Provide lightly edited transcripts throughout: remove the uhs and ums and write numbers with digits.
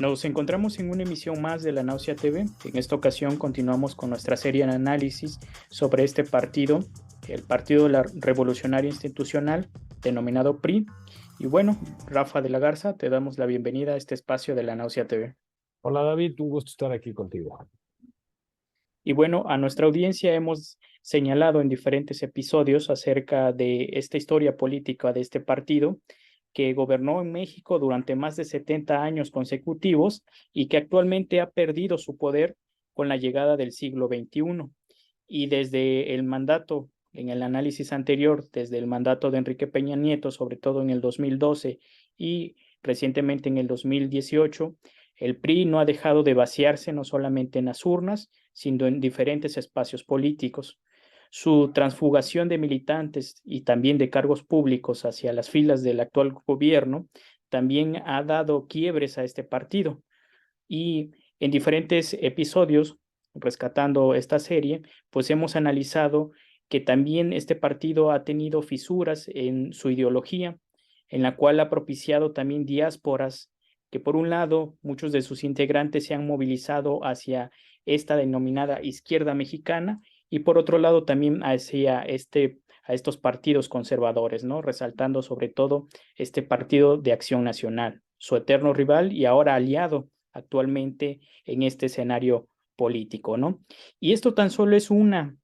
Nos encontramos en una emisión más de La Náusea TV. En esta ocasión continuamos con nuestra serie de análisis sobre este partido, el Partido de la Revolucionaria Institucional, denominado PRI. Y bueno, Rafa de la Garza, te damos la bienvenida a este espacio de La Náusea TV. Hola David, un gusto estar aquí contigo. Y bueno, a nuestra audiencia hemos señalado en diferentes episodios acerca de esta historia política de este partido que gobernó en México durante más de 70 años consecutivos y que actualmente ha perdido su poder con la llegada del siglo XXI. Y desde el mandato, en el análisis anterior, desde el mandato de Enrique Peña Nieto, sobre todo en el 2012 y recientemente en el 2018, el PRI no ha dejado de vaciarse no solamente en las urnas, sino en diferentes espacios políticos. Su transfugación de militantes y también de cargos públicos hacia las filas del actual gobierno también ha dado quiebres a este partido. Y en diferentes episodios, rescatando esta serie, pues hemos analizado que también este partido ha tenido fisuras en su ideología, en la cual ha propiciado también diásporas que por un lado muchos de sus integrantes se han movilizado hacia esta denominada izquierda mexicana y por otro lado también hacia a estos partidos conservadores, ¿no? Resaltando sobre todo este Partido de Acción Nacional, su eterno rival y ahora aliado actualmente en este escenario político, ¿no? Y esto tan solo es uno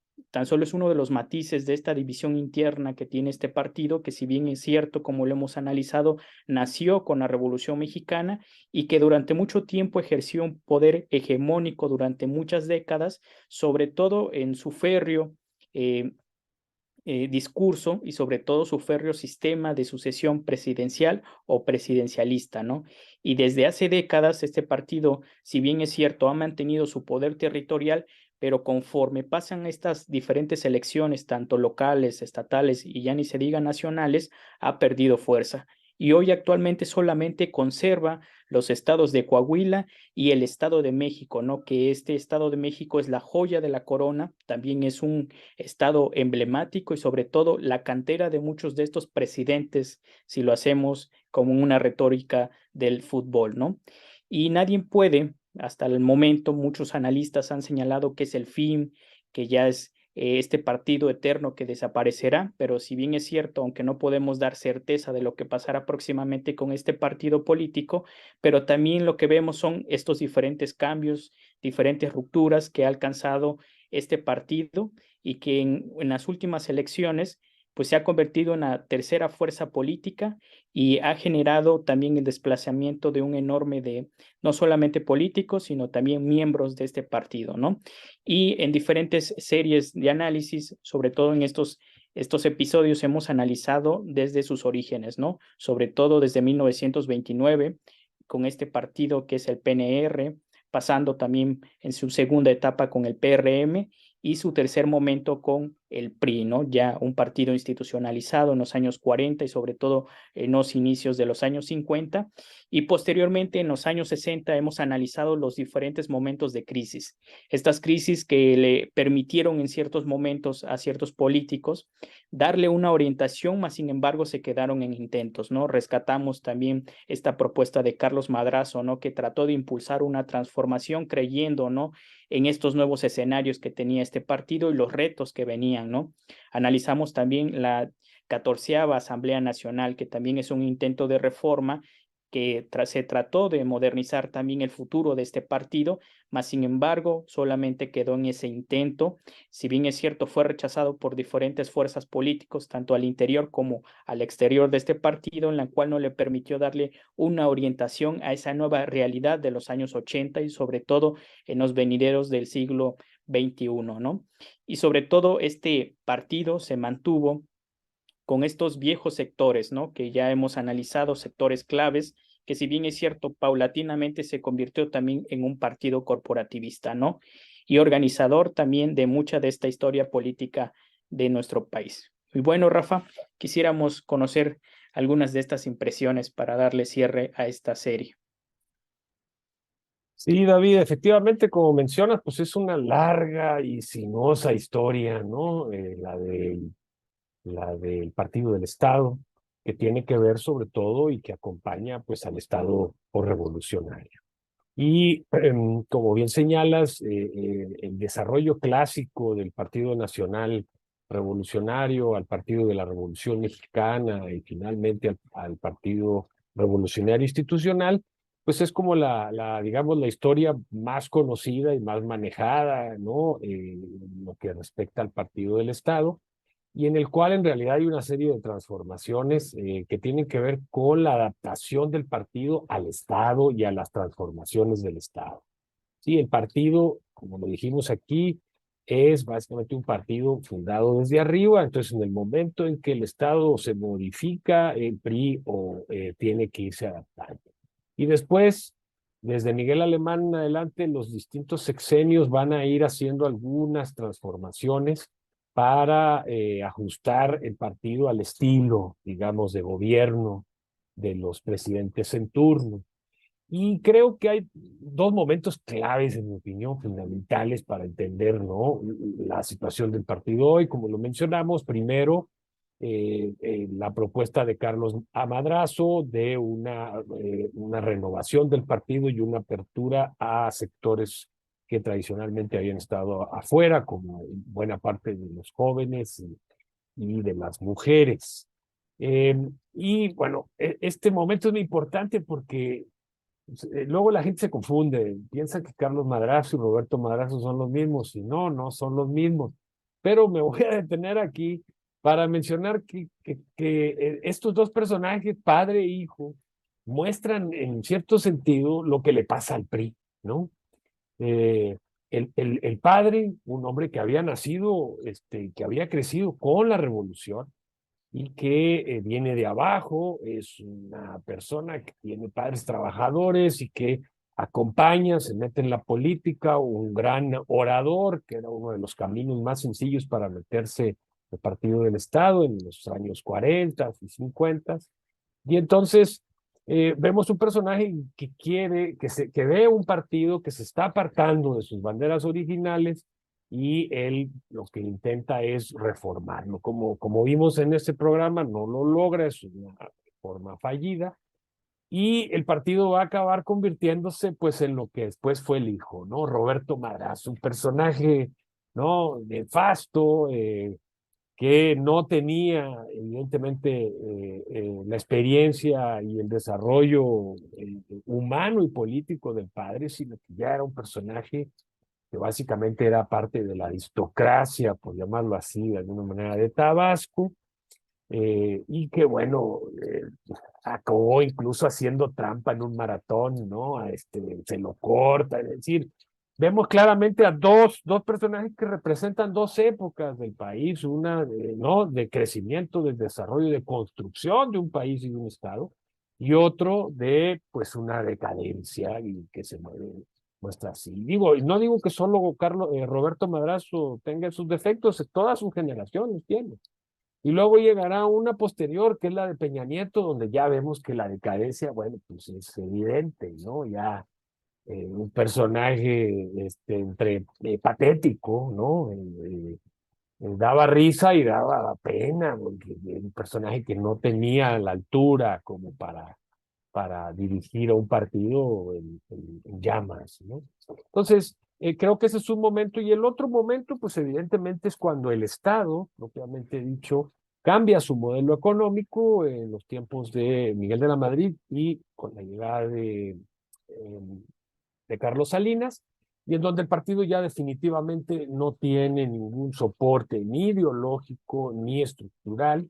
de los matices de esta división interna que tiene este partido, que si bien es cierto, como lo hemos analizado, nació con la Revolución Mexicana y que durante mucho tiempo ejerció un poder hegemónico durante muchas décadas, sobre todo en su férreo eh, discurso y sobre todo su férreo sistema de sucesión presidencial o presidencialista, ¿no? Y desde hace décadas este partido, si bien es cierto, ha mantenido su poder territorial, pero conforme pasan estas diferentes elecciones, tanto locales, estatales y ya ni se diga nacionales, ha perdido fuerza. Y hoy actualmente solamente conserva los estados de Coahuila y el Estado de México, ¿no? Que este Estado de México es la joya de la corona, también es un estado emblemático y sobre todo la cantera de muchos de estos presidentes, si lo hacemos como una retórica del fútbol, ¿no? Y nadie puede, hasta el momento, muchos analistas han señalado que es el fin, que ya es este partido eterno que desaparecerá, pero si bien es cierto, aunque no podemos dar certeza de lo que pasará próximamente con este partido político, pero también lo que vemos son estos diferentes cambios, diferentes rupturas que ha alcanzado este partido y que en las últimas elecciones pues se ha convertido en la tercera fuerza política y ha generado también el desplazamiento de un enorme de no solamente políticos, sino también miembros de este partido, ¿no? Y en diferentes series de análisis, sobre todo en estos episodios hemos analizado desde sus orígenes, ¿no? Sobre todo desde 1929, con este partido que es el PNR, pasando también en su segunda etapa con el PRM y su tercer momento con el PRI, ¿no? Ya un partido institucionalizado en los años 40 y sobre todo en los inicios de los años 50. Y posteriormente en los años 60 hemos analizado los diferentes momentos de crisis. Estas crisis que le permitieron en ciertos momentos a ciertos políticos darle una orientación, mas sin embargo se quedaron en intentos, ¿no? Rescatamos también esta propuesta de Carlos Madrazo, ¿no? Que trató de impulsar una transformación creyendo, ¿no? En estos nuevos escenarios que tenía este partido y los retos que venían, ¿no? Analizamos también la 14ª Asamblea Nacional, que también es un intento de reforma que se trató de modernizar también el futuro de este partido, mas sin embargo solamente quedó en ese intento. Si bien es cierto, fue rechazado por diferentes fuerzas políticas, tanto al interior como al exterior de este partido, en la cual no le permitió darle una orientación a esa nueva realidad de los años 80 y sobre todo en los venideros del siglo XXI, ¿no? Y sobre todo este partido se mantuvo con estos viejos sectores, ¿no? Que ya hemos analizado, sectores claves, que si bien es cierto, paulatinamente se convirtió también en un partido corporativista, ¿no? Y organizador también de mucha de esta historia política de nuestro país. Y bueno, Rafa, quisiéramos conocer algunas de estas impresiones para darle cierre a esta serie. Sí, David, efectivamente, como mencionas, pues es una larga y sinuosa historia, ¿no? La del Partido del Estado, que tiene que ver sobre todo y que acompaña pues al Estado por revolucionario. Y como bien señalas, el desarrollo clásico del Partido Nacional Revolucionario al Partido de la Revolución Mexicana y finalmente al Partido Revolucionario Institucional, pues es como digamos, la historia más conocida y más manejada, ¿no? En lo que respecta al Partido del Estado y en el cual en realidad hay una serie de transformaciones que tienen que ver con la adaptación del partido al Estado y a las transformaciones del Estado. Sí, el partido, como lo dijimos aquí, es básicamente un partido fundado desde arriba, entonces en el momento en que el Estado se modifica, el PRI tiene que irse adaptando. Y después, desde Miguel Alemán en adelante, los distintos sexenios van a ir haciendo algunas transformaciones para ajustar el partido al estilo, digamos, de gobierno de los presidentes en turno. Y creo que hay dos momentos claves, en mi opinión, fundamentales para entender, ¿no?, la situación del partido hoy, como lo mencionamos. Primero, la propuesta de Carlos A. Madrazo de una renovación del partido y una apertura a sectores que tradicionalmente habían estado afuera, como buena parte de los jóvenes y de las mujeres. Eh, y bueno, este momento es muy importante porque luego la gente se confunde, piensa que Carlos Madrazo y Roberto Madrazo son los mismos, y no, no son los mismos. Pero me voy a detener aquí para mencionar que estos dos personajes, padre e hijo, muestran en cierto sentido lo que le pasa al PRI, ¿no? Eh, el padre, un hombre que había nacido, que había crecido con la revolución, y que viene de abajo, es una persona que tiene padres trabajadores y que acompaña, se mete en la política, un gran orador, que era uno de los caminos más sencillos para meterse al Partido del Estado en los años 40 y 50. Y entonces vemos un personaje que quiere, que ve un partido que se está apartando de sus banderas originales y él lo que intenta es reformarlo. Como vimos en este programa, no lo logra, es una forma fallida y el partido va a acabar convirtiéndose pues en lo que después fue el hijo, ¿no? Roberto Madrazo, un personaje, ¿no?, nefasto, que no tenía evidentemente la experiencia y el desarrollo humano y político del padre, sino que ya era un personaje que básicamente era parte de la aristocracia, por llamarlo así, de alguna manera, de Tabasco, y que bueno, acabó incluso haciendo trampa en un maratón, ¿no? Se lo corta, es decir, vemos claramente a dos personajes que representan dos épocas del país, una ¿no?, de crecimiento, de desarrollo, de construcción de un país y de un estado, y otro de pues una decadencia y que se muestra así. Digo, no digo que solo Roberto Madrazo tenga sus defectos, toda su generación los tiene. Y luego llegará una posterior, que es la de Peña Nieto, donde ya vemos que la decadencia, bueno, pues es evidente, ¿no? Ya un personaje entre patético, ¿no? Daba risa y daba pena, porque un personaje que no tenía la altura como para dirigir a un partido en llamas, ¿no? Entonces, creo que ese es un momento. Y el otro momento, pues evidentemente es cuando el Estado, propiamente dicho, cambia su modelo económico en los tiempos de Miguel de la Madrid y con la llegada de Carlos Salinas, y en donde el partido ya definitivamente no tiene ningún soporte ni ideológico ni estructural,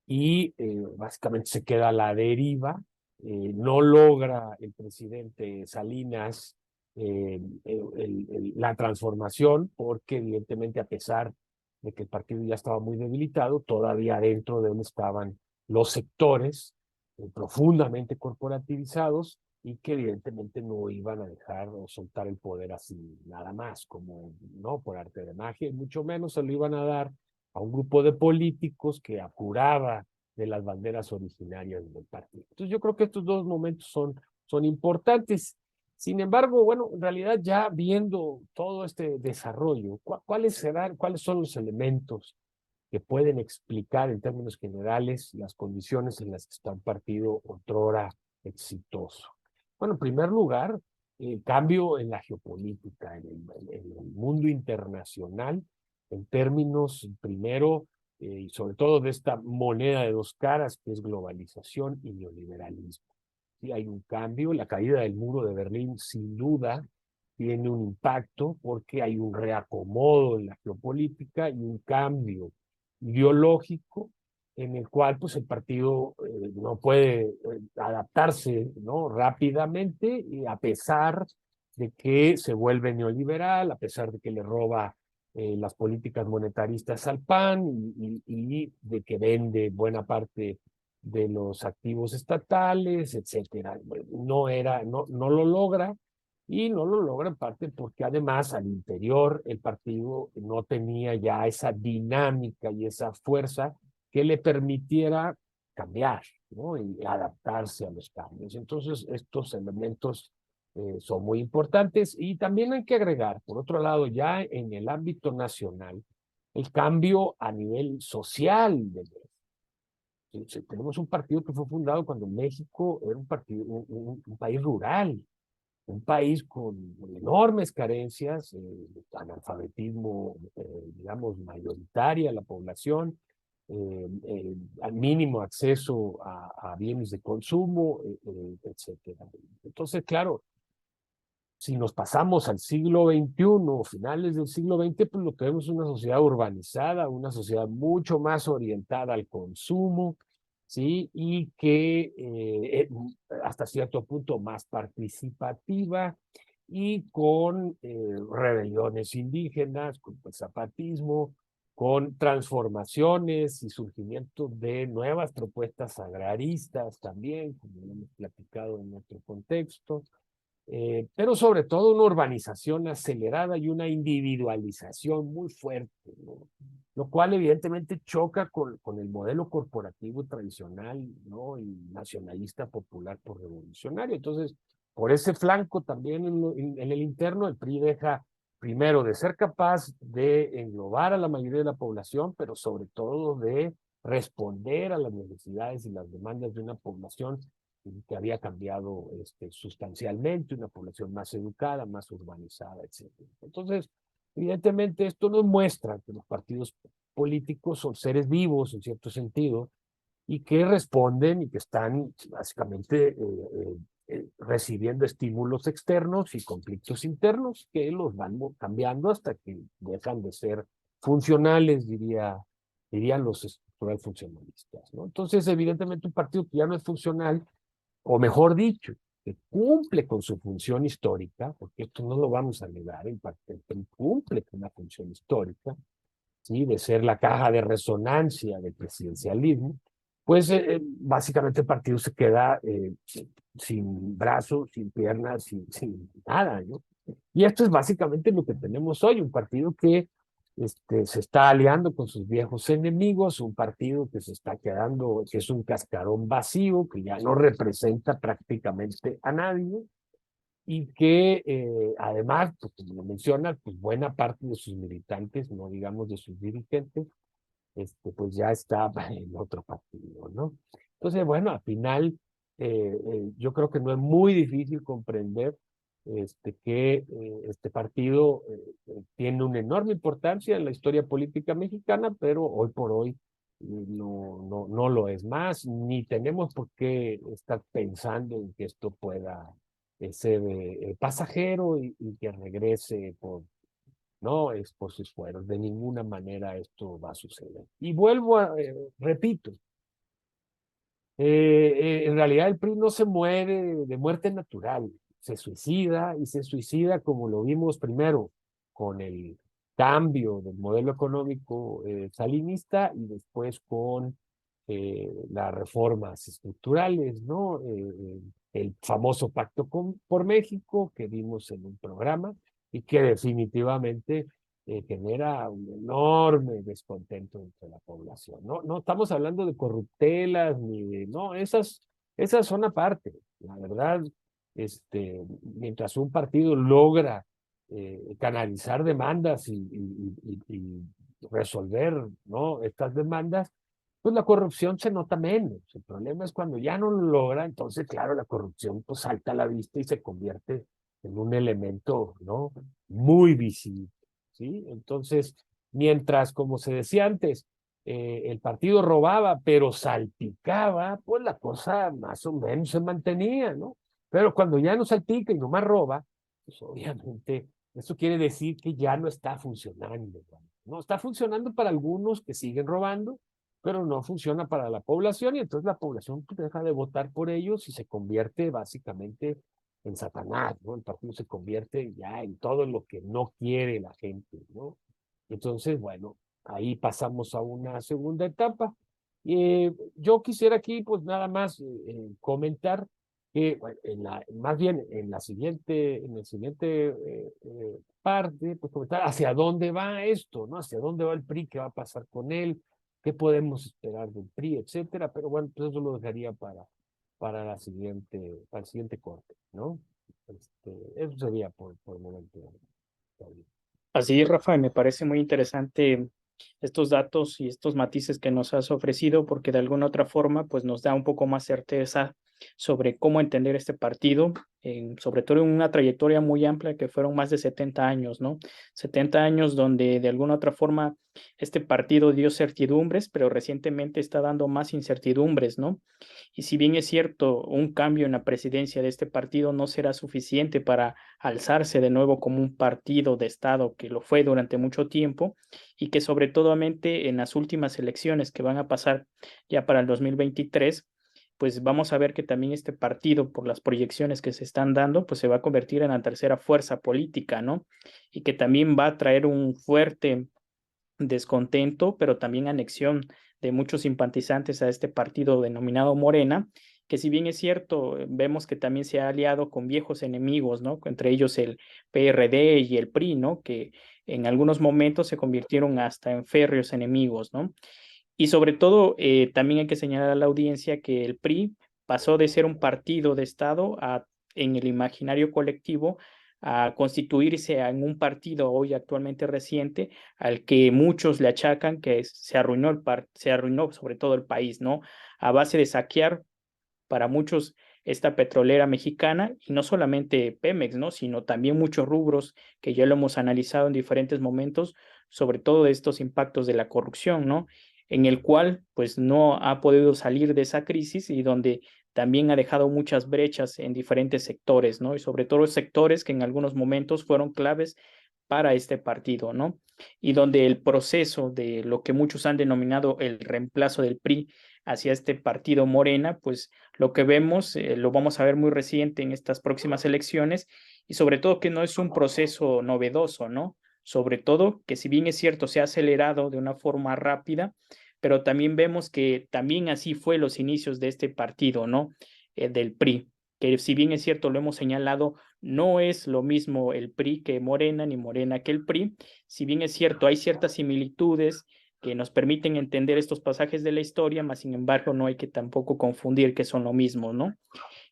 y básicamente se queda a la deriva. No logra el presidente Salinas la transformación, porque evidentemente a pesar de que el partido ya estaba muy debilitado, todavía dentro de él estaban los sectores profundamente corporativizados y que evidentemente no iban a dejar o soltar el poder así nada más, como no por arte de magia, y mucho menos se lo iban a dar a un grupo de políticos que apuraba de las banderas originarias del partido. Entonces yo creo que estos dos momentos son importantes. Sin embargo, bueno, en realidad ya viendo todo este desarrollo, ¿cuáles son los elementos que pueden explicar en términos generales las condiciones en las que está un partido otrora exitoso? Bueno, en primer lugar, el cambio en la geopolítica, en el mundo internacional, en términos, primero, y sobre todo de esta moneda de dos caras, que es globalización y neoliberalismo. Sí, hay un cambio, la caída del muro de Berlín, sin duda, tiene un impacto porque hay un reacomodo en la geopolítica y un cambio ideológico en el cual pues, el partido no puede adaptarse, ¿no?, rápidamente, y a pesar de que se vuelve neoliberal, a pesar de que le roba las políticas monetaristas al PAN y de que vende buena parte de los activos estatales, etcétera. No lo logra, y no lo logra en parte porque además al interior el partido no tenía ya esa dinámica y esa fuerza que le permitiera cambiar, ¿no?, y adaptarse a los cambios. Entonces, estos elementos son muy importantes, y también hay que agregar, por otro lado, ya en el ámbito nacional, el cambio a nivel social de México. Tenemos un partido que fue fundado cuando México era un, partido, un país rural, un país con enormes carencias, analfabetismo, digamos, mayoritaria la población, al mínimo acceso a bienes de consumo, etcétera. Entonces, claro, si nos pasamos al siglo XXI, finales del siglo XX, pues lo que vemos es una sociedad urbanizada, una sociedad mucho más orientada al consumo, ¿sí? Y que hasta cierto punto más participativa, y con rebeliones indígenas, con el zapatismo, con transformaciones y surgimiento de nuevas propuestas agraristas también, como hemos platicado en nuestro contexto, pero sobre todo una urbanización acelerada y una individualización muy fuerte, ¿no? Lo cual evidentemente choca con el modelo corporativo tradicional, ¿no?, y nacionalista popular por revolucionario. Entonces, por ese flanco también en el interno, el PRI deja primero de ser capaz de englobar a la mayoría de la población, pero sobre todo de responder a las necesidades y las demandas de una población que había cambiado sustancialmente, una población más educada, más urbanizada, etc. Entonces, evidentemente, esto nos muestra que los partidos políticos son seres vivos, en cierto sentido, y que responden y que están básicamente recibiendo estímulos externos y conflictos internos que los van cambiando hasta que dejan de ser funcionales, dirían los estructural funcionalistas, ¿no? Entonces, evidentemente, un partido que ya no es funcional, o mejor dicho, que cumple con su función histórica, porque esto no lo vamos a negar, el PRI cumple con una función histórica, ¿sí?, de ser la caja de resonancia del presidencialismo, pues básicamente el partido se queda sin brazos, sin piernas, sin nada, ¿no? Y esto es básicamente lo que tenemos hoy, un partido que se está aliando con sus viejos enemigos, un partido que se está quedando, que es un cascarón vacío, que ya no representa prácticamente a nadie, y que además, pues, como lo menciona, pues buena parte de sus militantes, no digamos de sus dirigentes, pues ya está en otro partido, ¿no? Entonces, bueno, al final, yo creo que no es muy difícil comprender que este partido tiene una enorme importancia en la historia política mexicana, pero hoy por hoy no lo es más, ni tenemos por qué estar pensando en que esto pueda ser pasajero y que regrese no es por sus fueros. De ninguna manera esto va a suceder. Y vuelvo repito, en realidad el PRI no se muere de muerte natural, se suicida, y se suicida como lo vimos primero con el cambio del modelo económico salinista, y después con las reformas estructurales, ¿no? El famoso Pacto por México que vimos en un programa, y que definitivamente genera un enorme descontento entre la población. No estamos hablando de corruptelas ni de, no, esas son aparte. La verdad, mientras un partido logra canalizar demandas y resolver, ¿no?, estas demandas, pues la corrupción se nota menos. El problema es cuando ya no lo logra, entonces, claro, la corrupción pues salta a la vista y se convierte en un elemento, ¿no? Muy visible, ¿sí? Entonces, mientras, como se decía antes, el partido robaba, pero salpicaba, pues la cosa más o menos se mantenía, ¿no? Pero cuando ya no salpica y nomás roba, pues obviamente eso quiere decir que ya no está funcionando, ¿no? Está funcionando para algunos que siguen robando, pero no funciona para la población y entonces la población deja de votar por ellos y se convierte básicamente en Satanás, ¿no? El partido se convierte ya en todo lo que no quiere la gente, ¿no? Entonces, bueno, ahí pasamos a una segunda etapa. Yo quisiera aquí, pues nada más comentar que, bueno, más bien en el siguiente parte, pues comentar hacia dónde va esto, ¿no? Hacia dónde va el PRI, qué va a pasar con él, qué podemos esperar del PRI, etcétera. Pero bueno, pues eso lo dejaría para el siguiente corte, ¿no? Eso sería por el momento. Así, Rafa, me parece muy interesante estos datos y estos matices que nos has ofrecido, porque de alguna otra forma, pues nos da un poco más certeza sobre cómo entender este partido, sobre todo en una trayectoria muy amplia que fueron más de 70 años, ¿no? 70 años donde de alguna otra forma este partido dio certidumbres, pero recientemente está dando más incertidumbres, ¿no? Y si bien es cierto, un cambio en la presidencia de este partido no será suficiente para alzarse de nuevo como un partido de Estado que lo fue durante mucho tiempo y que sobre todo en las últimas elecciones que van a pasar ya para el 2023, pues vamos a ver que también este partido, por las proyecciones que se están dando, pues se va a convertir en la tercera fuerza política, ¿no? Y que también va a traer un fuerte descontento, pero también anexión de muchos simpatizantes a este partido denominado Morena, que si bien es cierto, vemos que también se ha aliado con viejos enemigos, ¿no? Entre ellos el PRD y el PRI, ¿no? Que en algunos momentos se convirtieron hasta en férreos enemigos, ¿no? Y sobre todo, también hay que señalar a la audiencia que el PRI pasó de ser un partido de Estado en el imaginario colectivo a constituirse en un partido hoy actualmente reciente al que muchos le achacan que se arruinó se arruinó sobre todo el país, ¿no? A base de saquear para muchos esta petrolera mexicana y no solamente Pemex, ¿no? Sino también muchos rubros que ya lo hemos analizado en diferentes momentos, sobre todo de estos impactos de la corrupción, ¿no? En el cual pues no ha podido salir de esa crisis y donde también ha dejado muchas brechas en diferentes sectores, ¿no? Y sobre todo sectores que en algunos momentos fueron claves para este partido, ¿no? Y donde el proceso de lo que muchos han denominado el reemplazo del PRI hacia este partido Morena, pues lo que vemos lo vamos a ver muy reciente en estas próximas elecciones y sobre todo que no es un proceso novedoso, ¿no? Sobre todo que si bien es cierto se ha acelerado de una forma rápida, pero también vemos que también así fue los inicios de este partido, ¿no? Del PRI, que si bien es cierto lo hemos señalado, no es lo mismo el PRI que Morena, ni Morena que el PRI, si bien es cierto hay ciertas similitudes que nos permiten entender estos pasajes de la historia, mas sin embargo no hay que tampoco confundir que son lo mismo, ¿no?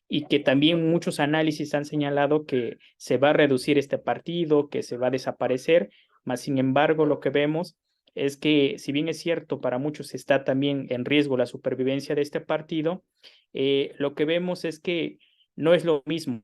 Y que también muchos análisis han señalado que se va a reducir este partido, que se va a desaparecer, mas sin embargo lo que vemos es que si bien es cierto, para muchos está también en riesgo la supervivencia de este partido, lo que vemos es que no es lo mismo.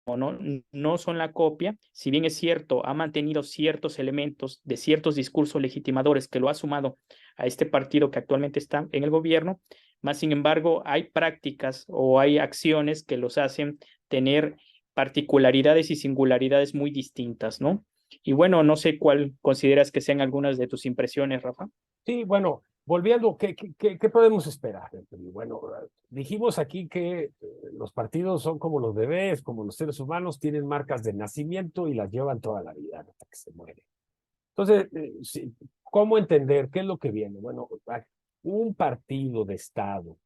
¿No? No son la copia, si bien es cierto, ha mantenido ciertos elementos de ciertos discursos legitimadores que lo ha sumado a este partido que actualmente está en el gobierno, más sin embargo hay prácticas o hay acciones que los hacen tener particularidades y singularidades muy distintas, ¿no? Y bueno, no sé cuál consideras que sean algunas de tus impresiones, Rafa. Sí, bueno, volviendo, ¿qué podemos esperar? Bueno, dijimos aquí que los partidos son como los bebés, como los seres humanos, tienen marcas de nacimiento y las llevan toda la vida hasta que se mueren. Entonces, sí, ¿cómo entender qué es lo que viene? Bueno, un partido de Estado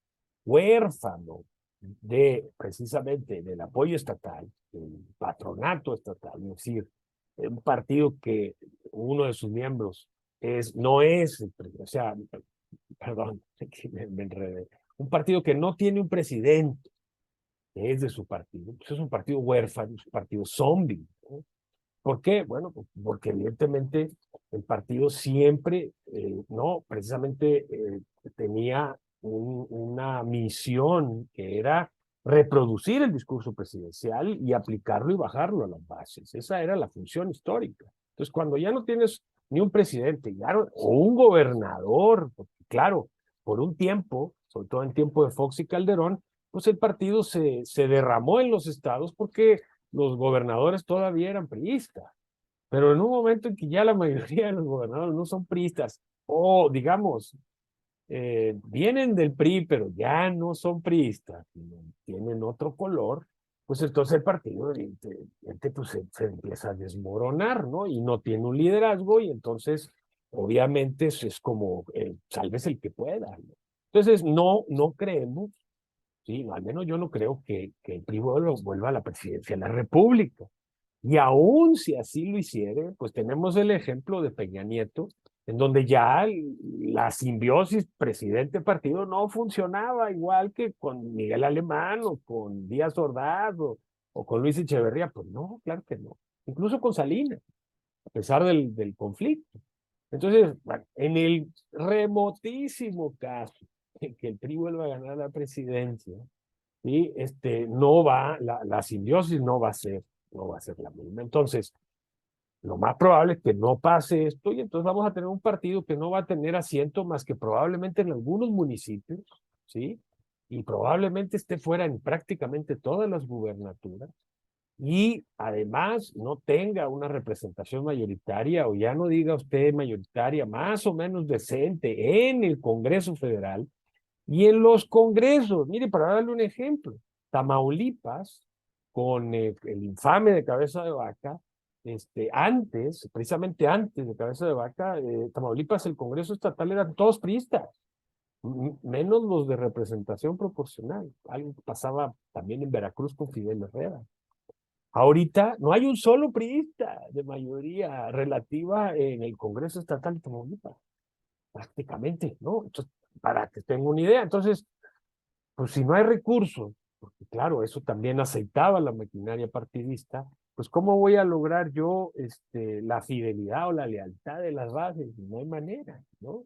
huérfano de precisamente del apoyo estatal, del patronato estatal, es decir, un partido que uno de sus miembros no es, o sea, perdón, me enredé, un partido que no tiene un presidente, que es de su partido, pues es un partido huérfano, es un partido zombie, ¿no? ¿Por qué? Bueno, porque evidentemente el partido siempre, no, precisamente tenía una misión que era reproducir el discurso presidencial y aplicarlo y bajarlo a las bases. Esa era la función histórica. Entonces, cuando ya no tienes ni un presidente o un gobernador, porque claro, por un tiempo, sobre todo en tiempo de Fox y Calderón, pues el partido se derramó en los estados porque los gobernadores todavía eran priistas. Pero en un momento en que ya la mayoría de los gobernadores no son priistas, o digamos, vienen del PRI, pero ya no son priistas, tienen otro color, pues entonces el partido pues, se empieza a desmoronar, ¿no? Y no tiene un liderazgo y entonces obviamente es como, sálvese el que pueda, ¿no? Entonces no creemos, sí, al menos yo no creo que el PRI vuelva a la presidencia de la República. Y aún si así lo hiciere, pues tenemos el ejemplo de Peña Nieto, en donde ya la simbiosis presidente-partido no funcionaba igual que con Miguel Alemán o con Díaz Ordaz o con Luis Echeverría. Pues no, claro que no. Incluso con Salinas, a pesar del conflicto. Entonces, bueno, en el remotísimo caso en que el PRI vuelva a ganar la presidencia, ¿sí? No va, la simbiosis no va a ser la misma. Entonces, lo más probable es que no pase esto y entonces vamos a tener un partido que no va a tener asiento más que probablemente en algunos municipios, ¿sí? Y probablemente esté fuera en prácticamente todas las gubernaturas y además no tenga una representación mayoritaria o ya no diga usted mayoritaria, más o menos decente en el Congreso Federal y en los congresos. Mire, para darle un ejemplo, Tamaulipas, con el infame de Cabeza de Vaca, precisamente antes de Cabeza de Vaca, Tamaulipas, el Congreso Estatal eran todos priistas, menos los de representación proporcional. Algo que pasaba también en Veracruz con Fidel Herrera. Ahorita no hay un solo priista de mayoría relativa en el Congreso Estatal de Tamaulipas, prácticamente, ¿no? Entonces, para que tengan una idea. Entonces, pues si no hay recursos, porque claro, eso también aceitaba la maquinaria partidista, pues ¿cómo voy a lograr yo la fidelidad o la lealtad de las bases? No hay manera, ¿no?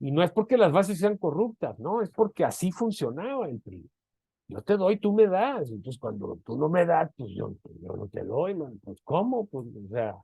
Y no es porque las bases sean corruptas, ¿no? Es porque así funcionaba el PRI. Yo te doy, tú me das. Entonces, cuando tú no me das, pues yo no te doy, man. Pues, ¿cómo? Pues, o sea,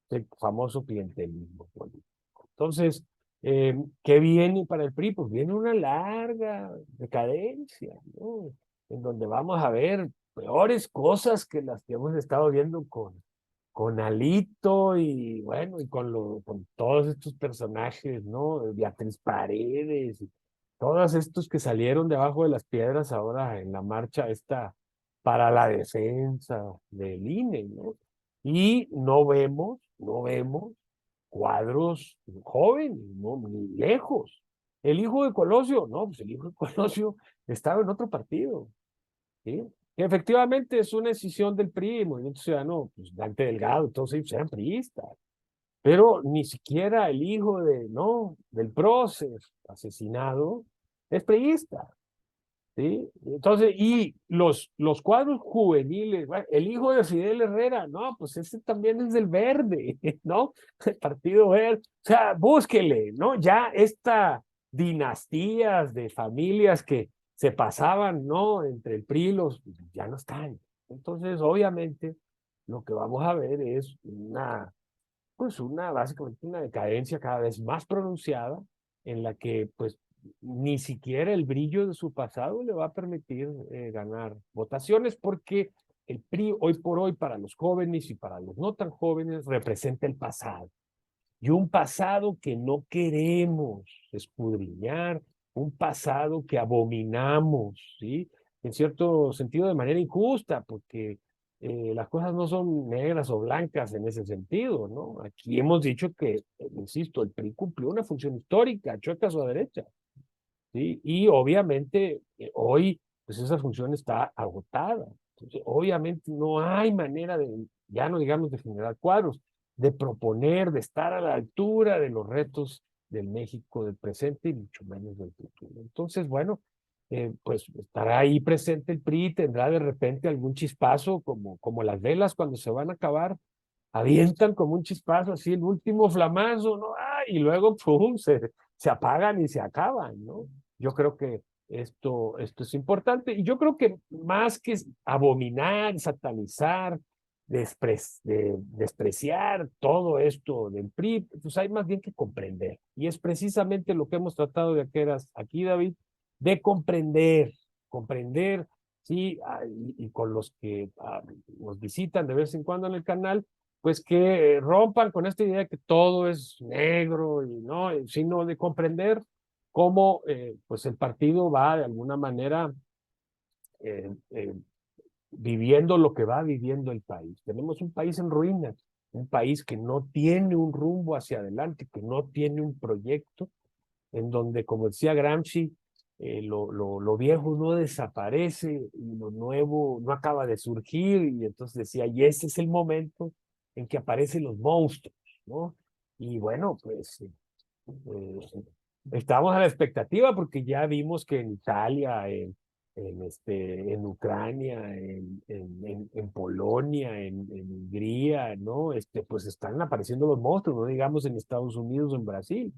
el famoso clientelismo político. Entonces, ¿qué viene para el PRI? Pues viene una larga decadencia, ¿no? En donde vamos a ver peores cosas que las que hemos estado viendo con Alito y bueno, y con todos estos personajes, ¿no? Beatriz Paredes, y todos estos que salieron debajo de las piedras ahora en la marcha esta para la defensa del INE, ¿no? Y no vemos cuadros jóvenes, ¿no? Ni lejos. El hijo de Colosio, no, pues el hijo de Colosio estaba en otro partido, ¿sí? Que efectivamente es una decisión del PRI, Movimiento Ciudadano, pues Dante Delgado, todos ellos eran priistas, pero ni siquiera el hijo del prócer asesinado es priista, ¿sí? Entonces, y los cuadros juveniles, bueno, el hijo de Fidel Herrera, no, pues ese también es del Verde, ¿no? El Partido Verde, o sea, búsquele, ¿no? Ya esta dinastías de familias que se pasaban, ¿no? Entre el PRI y ya no están. Entonces, obviamente, lo que vamos a ver es básicamente una decadencia cada vez más pronunciada en la que, pues, ni siquiera el brillo de su pasado le va a permitir ganar votaciones porque el PRI hoy por hoy para los jóvenes y para los no tan jóvenes representa el pasado y un pasado que no queremos escudriñar, un pasado que abominamos, ¿sí? En cierto sentido de manera injusta, porque las cosas no son negras o blancas en ese sentido, ¿no? Aquí hemos dicho que, insisto, el PRI cumplió una función histórica, chuecas o a derecha, ¿sí? Y obviamente hoy, pues esa función está agotada. Entonces, obviamente no hay manera de, ya no digamos de generar cuadros, de proponer, de estar a la altura de los retos del México del presente y mucho menos del futuro. Entonces, bueno, pues estará ahí presente el PRI, tendrá de repente algún chispazo, como las velas cuando se van a acabar, avientan como un chispazo, así el último flamazo, ¿no? Y luego, ¡pum!, se apagan y se acaban, ¿no? Yo creo que Esto es importante. Y yo creo que más que abominar, satanizar, despreciar todo esto del PRI, pues hay más bien que comprender. Y es precisamente lo que hemos tratado de hacer aquí, David, de comprender, sí, y con los que nos visitan de vez en cuando en el canal, pues que rompan con esta idea de que todo es negro, y no, sino de comprender cómo pues el partido va de alguna manera eh, eh, viviendo lo que va viviendo el país. Tenemos un país en ruinas, un país que no tiene un rumbo hacia adelante, que no tiene un proyecto, en donde, como decía Gramsci, lo viejo no desaparece y lo nuevo no acaba de surgir, y entonces decía, y ese es el momento en que aparecen los monstruos, ¿no? Y bueno, pues estamos a la expectativa porque ya vimos que en Italia, en Ucrania, en Polonia, en Hungría, ¿no? Pues están apareciendo los monstruos, no digamos en Estados Unidos o en Brasil.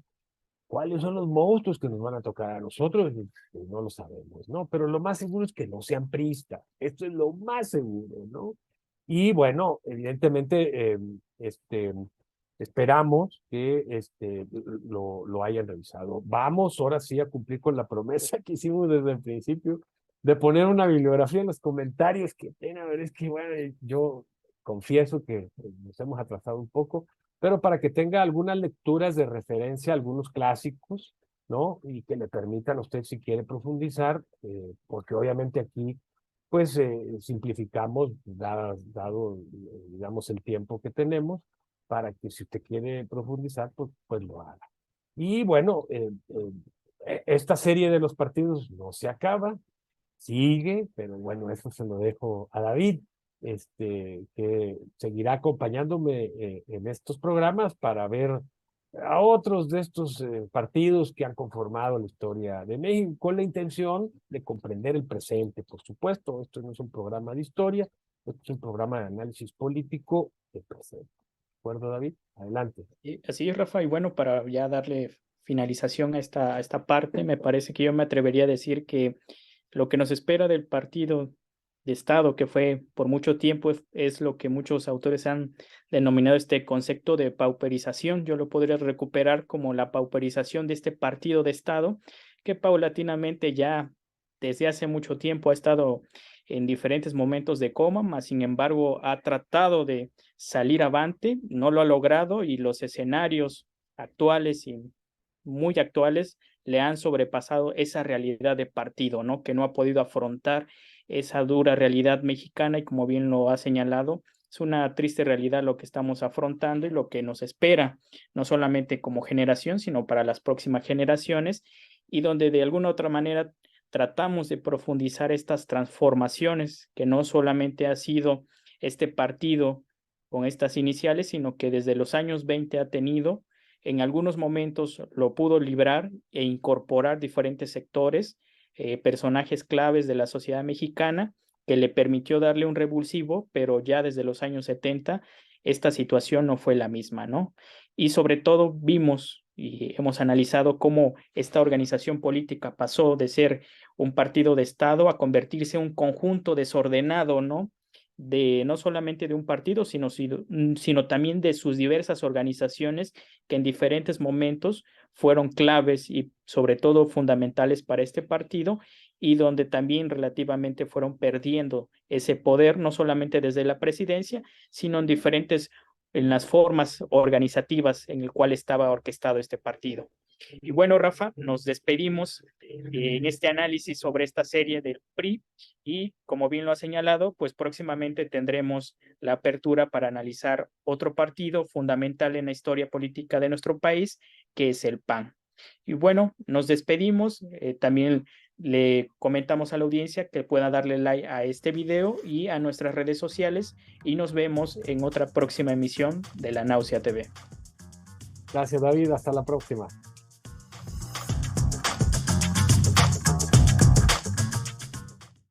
¿Cuáles son los monstruos que nos van a tocar a nosotros? Pues no lo sabemos, ¿no? Pero lo más seguro es que no sean priistas. Esto es lo más seguro, ¿no? Y bueno, evidentemente, esperamos que lo hayan revisado. Vamos ahora sí a cumplir con la promesa que hicimos desde el principio de poner una bibliografía en los comentarios. Que pena, ver, es que bueno, yo confieso que nos hemos atrasado un poco, pero para que tenga algunas lecturas de referencia a algunos clásicos, ¿no? Y que le permitan a usted, si quiere profundizar, porque obviamente aquí pues simplificamos, dado, digamos, el tiempo que tenemos, para que si usted quiere profundizar, pues lo haga. Y bueno, esta serie de los partidos no se acaba, sigue, pero bueno, eso se lo dejo a David, que seguirá acompañándome en estos programas para ver a otros de estos partidos que han conformado la historia de México, con la intención de comprender el presente, por supuesto. Esto no es un programa de historia, esto es un programa de análisis político del presente. ¿De acuerdo, David? Adelante. Y así es, Rafa, y bueno, para ya darle finalización a esta parte, me parece que yo me atrevería a decir que lo que nos espera del partido de Estado, que fue por mucho tiempo, es lo que muchos autores han denominado este concepto de pauperización. Yo lo podría recuperar como la pauperización de este partido de Estado, que paulatinamente ya desde hace mucho tiempo ha estado en diferentes momentos de coma, mas sin embargo ha tratado de salir avante, no lo ha logrado, y los escenarios actuales y muy actuales le han sobrepasado esa realidad de partido, ¿no? Que no ha podido afrontar esa dura realidad mexicana, y como bien lo ha señalado, es una triste realidad lo que estamos afrontando y lo que nos espera, no solamente como generación, sino para las próximas generaciones, y donde de alguna otra manera tratamos de profundizar estas transformaciones que no solamente ha sido este partido con estas iniciales, sino que desde los años 20 ha tenido, en algunos momentos lo pudo librar e incorporar diferentes sectores, personajes claves de la sociedad mexicana, que le permitió darle un revulsivo, pero ya desde los años 70 esta situación no fue la misma, ¿no? Y sobre todo vimos y hemos analizado cómo esta organización política pasó de ser un partido de Estado a convertirse en un conjunto desordenado, ¿no? De no solamente de un partido, sino también de sus diversas organizaciones que en diferentes momentos fueron claves y sobre todo fundamentales para este partido, y donde también relativamente fueron perdiendo ese poder, no solamente desde la presidencia, sino en las formas organizativas en el cual estaba orquestado este partido. Y bueno, Rafa, nos despedimos en este análisis sobre esta serie del PRI, y como bien lo ha señalado, pues próximamente tendremos la apertura para analizar otro partido fundamental en la historia política de nuestro país, que es el PAN. Y bueno, nos despedimos. También le comentamos a la audiencia que pueda darle like a este video y a nuestras redes sociales, y nos vemos en otra próxima emisión de La Náusea TV. Gracias, David. Hasta la próxima.